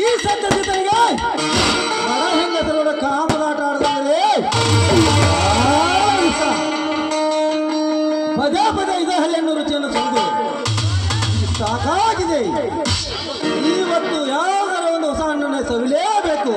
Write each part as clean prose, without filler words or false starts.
ಈ ಸತ್ಯಜಿತನಿಗೆ ಮರ ಹೆಂಗಸರೋಡ ಕಾಮದಾಟ ಆಡ್ದಂದ್ರೆ ಪದೇ ಪದೇ ಇದೇ ಹಳೆಯನ್ನು ರುಚಿಯನ್ನು ಸುರಿದು ಸಾಕಾಗಿದೆ. ಇವತ್ತು ಯಾವ್ದಾರ ಒಂದು ಹೊಸ ಹಣ್ಣನ್ನು ಸವಿಲೇಬೇಕು.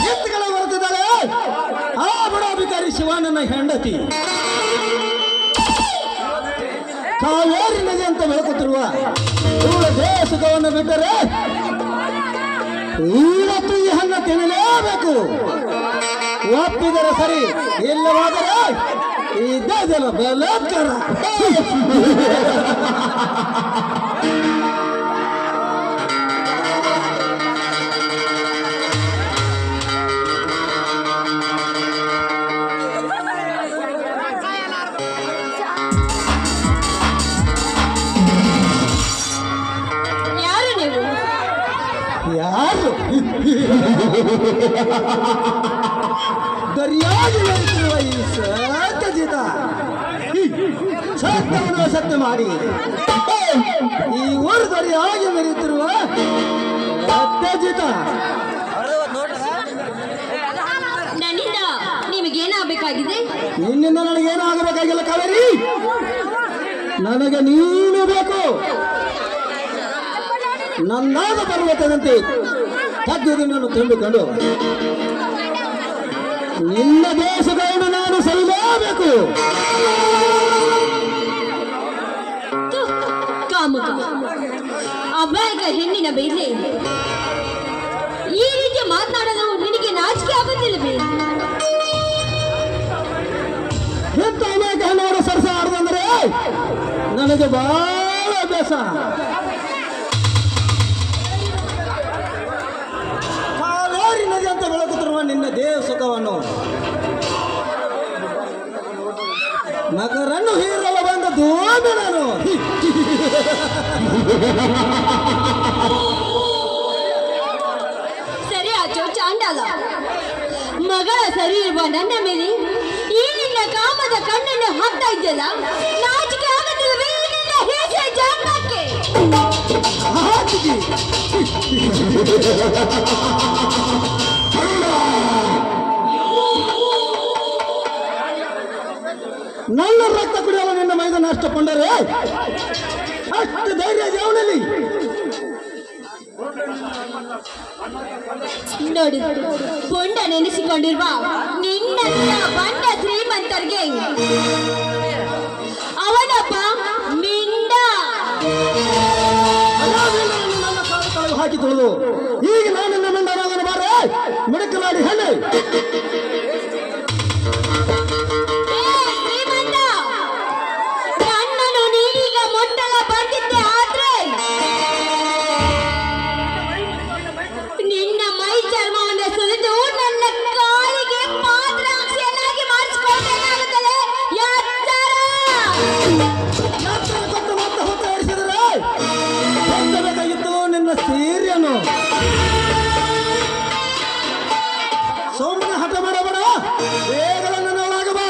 ಎತ್ತುಗಳ ಬರುತ್ತಿದ್ದಾಳೆ ಆ ಬಡಾಭಿಕಾರಿ ಶಿವಣ್ಣನ ಹೆಂಡತಿ ಕಾವೇರಿ ನದಿ ಅಂತ ಬೆಳಕುತ್ತಿರುವ ಇವಳ ದೇಹ ಸುಖವನ್ನು ಬಿಟ್ಟರೆ ಇವತ್ತು ಈ ಹಣ್ಣ ತಿನ್ನಲೇಬೇಕು. ಒಪ್ಪಿದರೆ ಸರಿ, ಇಲ್ಲವಾದರೆ ಇದ್ದಲ್ಲ ಬಲಾತ್ಕಾರ. ಯಾರು ದರಿಯಾಗಿ ನಡೆಸಿರುವ ಈ ಸತ್ಯಜಿತ ಸತ್ಯವನ್ನು ಸತ್ಯ ಮಾಡಿ ಈ ಊರು ದರಿಯಾಗಿ ಮೆರೆಯುತ್ತಿರುವ ಸತ್ಯಜಿತ. ನನ್ನಿಂದ ನಿಮಗೇನಾಗಬೇಕಾಗಿದೆ? ನಿನ್ನಿಂದ ನನಗೇನು ಆಗಬೇಕಾಗಿಲ್ಲ ಕಾವೇರಿ, ನನಗೆ ನೀನು ಬೇಕು. ನನ್ನಾದ ಪರ್ವತದಂತೆ ತಗ್ಗದನ್ನು ತುಂಬಿಕೊಂಡು ನಿನ್ನ ದೇಶಗಳನ್ನು ನಾನು ಸಲ್ಲಬೇಕು. ಕಾಮುಕ ಅಮಾಯಕ ಹೆಣ್ಣಿನ ಮೇಲೆ ಈ ರೀತಿ ಮಾತನಾಡಲು ನಿನಗೆ ನಾಚಿಕೆ ಆಗುತ್ತಿಲ್ಲವೇ? ಎಂತ ಅಮಾಯಕ ಹೆಣ್ಣಾಡು ಸರಸ ಆಡುದಂದ್ರೆ ನನಗೆ ಬಹಳ ಅಭ್ಯಾಸ. ನದಿ ಅಂತ ಬೆಳಕುತ್ತಿರುವ ನಿನ್ನ ದೇಹ ಸುಖವನ್ನು ಮಗರನ್ನು ಹೀರಲು ಬಂದ ದೋಮಿ ನಾನು. ಸರಿ ಆಚೋ ಚಾಂಡಾಲ, ಮಗಳ ಸರಿ ಇರುವ ನನ್ನ ಮೇಲೆ ಈ ನಿನ್ನ ಕಾಮದ ಕಣ್ಣನ್ನು ಹಾಕ್ತಾ ಇದ್ದಲ್ಲ, ನಾಚಿಕೆ ಆಗುತ್ತಿಲ್ಲವೇ ನಿನ್ನ ಹೇಸೆ ಜಾಗಕ್ಕೆ? ನನ್ನ ರಕ್ತ ಕುಡಿಯಲು ನಿನ್ನ ಮೈದಾನ ನಷ್ಟಕೊಂಡರೆ ಅಷ್ಟು ಧೈರ್ಯ ಅವನಲ್ಲಿ. ನೋಡು, ಪುಂಡ ನೆನೆಸಿಕೊಂಡಿರುವ ನಿನ್ನ ಬಂಡ ಶ್ರೀಮಂತರಿಗೆ ಅವನಪ್ಪ ಮಿಂಡ. ನನ್ನ ಕಾಲು ಹಾಕಿ ತುಳಿದು ಈಗ ನಾನು ನಿನ್ನ ಮಿಂಡನಾಗಲು ಬಾರೆ ಮಿಡಕಲಾಡಿ ಹೆಣ್ಣೆ. ನನ್ನನ್ನು ನೀನೀಗ ಮೊಟ್ಟಲ ಬಂದಿದ್ದೆ ಆದ್ರೆ ನಿನ್ನ ಮೈ ಚರ್ಮವನ್ನು ಸುಲಿದು ನನ್ನ ಕಾಲಿಗೆ ಪಾತ್ರಾಕ್ಷಿಯನ್ನಾಗಿ ಮಾಡಿಸಿಕೊಳ್ಳಬೇಕಾಗುತ್ತದೆ. ಕೊಟ್ಟು ಮತ್ತೆ ಹೊತ್ತರಿಸಿದರೆ ಹೊತ್ತಬೇಕಾಗಿತ್ತು ನಿನ್ನ ಸೀರೆಯನ್ನು. ಸೋಮನ ಹಠ ಮಾಡಬೇಡ, ಬೇಗನೆ ನನ್ನ ಒಳಗೆ ಬಾ.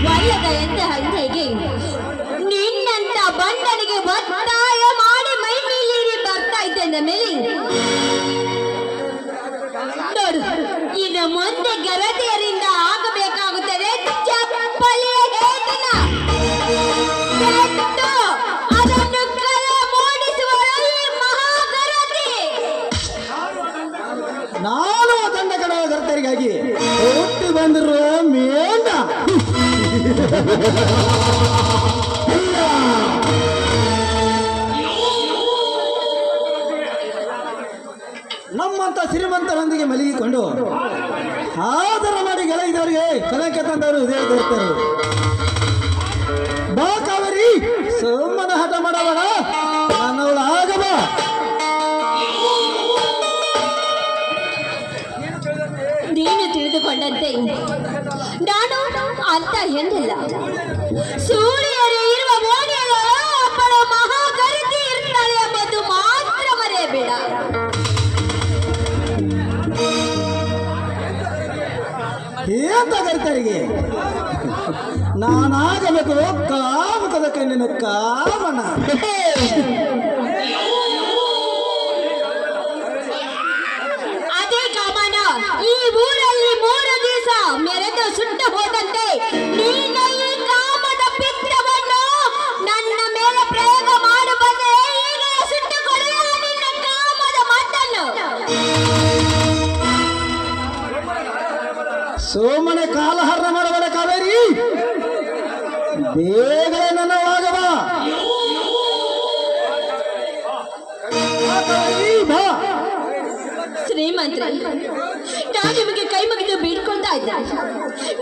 ವಲ್ಲದ ಎಂದ ಹಂತೆಗೆ ನಿನ್ನಂತ ಬಂಡನಿಗೆ ಒತ್ತಾಯ ಮಾಡಿ ಮೈ ಮೇಲೇರಿ ಬರ್ತಾ ಇದ್ದ ಮೇಲೆ ನೋಡು, ಇನ್ನು ಮುಂದೆ ಗರತಿಯರಿಂದ ಆಗಬೇಕಾಗುತ್ತದೆ ಚಪ್ಪಲಿಯ ಹೇತನ. ಅದನ್ನು ಕೈ ಮೂಡಿಸುವಳು ಈ ಮಹಾಗರತಿ. ನಾನು ದಂಡ ಕಡವ ಗರ್ತರಿಗಾಗಿ ಹುಟ್ಟಿ ಬಂದಿರುವ ಮೇಂಡ. ನಮ್ಮಂತ ಶ್ರೀಮಂತರೊಂದಿಗೆ ಮಲಗಿಕೊಂಡು ಆದರ ಮಾಡಿ ಗೆಳಗಿದವರಿಗೆ ಕಲಕ್ಕೆ ತಂದವರು ಇದೇ ಇರ್ತಾರೆ. ಬಾ ಕಾವೇರಿ, ಸುಮ್ಮನೆ ಹಠ ಮಾಡಬೇಡ, ನನ್ನವಳು ಆಗಬ. ನೀನು ತಿಳಿದುಕೊಂಡಂತೆ ನಾನು ಅಂತ ಎಂದಿಲ್ಲ. ಸೂರ್ಯರೇ ಇರುವ ಮೋಡಿಯರು ಒಬ್ಬಳು ಮಹಾಗರಿತಿ ಇರ್ತಾಳೆ ಎಂಬುದು ಮಾತ್ರ ಮರೆಯಬೇಡ. ಏಂತ ಕರಿತರಿಗೆ ನಾನಾಗಬೇಕು ಕಾಮುಕದಕ್ಕೆ ನಿನ್ನ ಕಾಮನ. ಅದೇ ಕಾಮನ ಈ ಊರಲ್ಲಿ 3 ದಿವಸ ಮೆರೆದು ಸುಟ್ಟು ಹೋದಂತೆ ನೀನು ಈ ಕಾಮದ ಪಿತ್ತವನ್ನು ನನ್ನ ಮೇಲೆ ಪ್ರಯೋಗ ಮಾಡು ಬಂದರೆ ಈಗ ಸುಟ್ಟುಕೊಳ್ಳುವ ನಿನ್ನ ಕಾಮದ ಮಾತನ್ನು. ಸೋಮನೆ ಕಾಲಹರಣ ಮಾಡಬೇಡ ಕಾವೇರಿ, ಬೇಗನೆ ನನ್ನವಾಗಬ. ಬಾ ಶ್ರೀಮಂತ್ರಿ, ನಾನು ನಿಮಗೆ ಕೈ ಮುಗಿದು ಬೀಳ್ಕೊಳ್ತಾ ಇದ್ದೆ.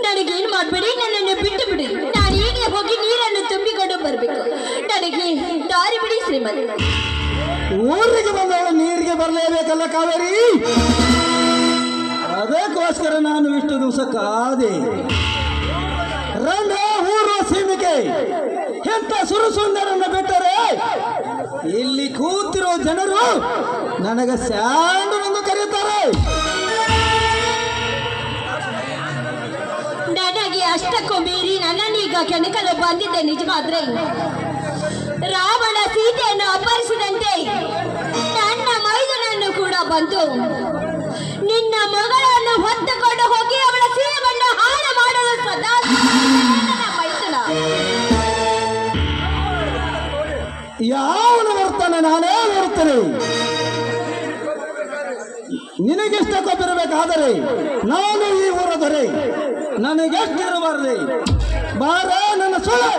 ನನಗೇನು ಮಾಡಬೇಡಿ, ನನ್ನನ್ನು ಬಿಟ್ಟು ಬಿಡಿ. ನಾನು ಈಗಲೇ ಹೋಗಿ ನೀರನ್ನು ತುಂಬಿಕೊಂಡು ಬರಬೇಕು. ನನಗೆ ದಾರಿ ಬಿಡಿ ಶ್ರೀಮಂತ. ಊರಿಗೆ ಬಂದವಳು ನೀರಿಗೆ ಬರಲೇಬೇಕಲ್ಲ ಕಾವೇರಿ, ಅದಕ್ಕೋಸ್ಕರ ನಾನು ಇಷ್ಟು ದಿವಸ ಕಾದೆ. ರಂಡ ಊರು ಸೀಮಿಕೆ ಎಂತ ಸುರಸುಂದರನ್ನ ಬಿಟ್ಟರೆ ಇಲ್ಲಿ ಕೂತಿರೋ ಜನರು ನನಗೆ ಸ್ಯಾಂಡನೆಂದು ಕರೆಯುತ್ತಾರೆ. ನನಗೆ ಅಷ್ಟಕ್ಕೂ ಮೀರಿ ನನ್ನನ್ನೀಗ ಕೆಣಕಲು ಬಂದಿದ್ದೆ ನಿಜವಾದ್ರೆ ರಾವಣ ಸೀತೆಯನ್ನು ಅಪಹರಿಸಿದಂತೆ ನನ್ನ ಮೈದುನನ್ನು ಕೂಡ ಬಂದು ನಿನ್ನ ಮಗಳನ್ನು ಹೊತ್ತುಕೊಂಡು ಹೋಗಿ ಅವಳ ಸೀರೆಯನ್ನು ಹಾಳು ಮಾಡಲು ಸದಾ ಮೈದುನ. ಯಾವನು ಬರ್ತಾನೆ ನಾನೇ ಬರುತ್ತೇನೆ. ನಿನಗೆಷ್ಟ ಕೊಬ್ಬಿರಬೇಕಾದರೆ ನಾನು ಈ ಊರ ದೊರೆ, ನನಗೆಷ್ಟಿರಬಾರ್ದೆ. ಬಾರ ನನ್ನ ಸೊಳೆ.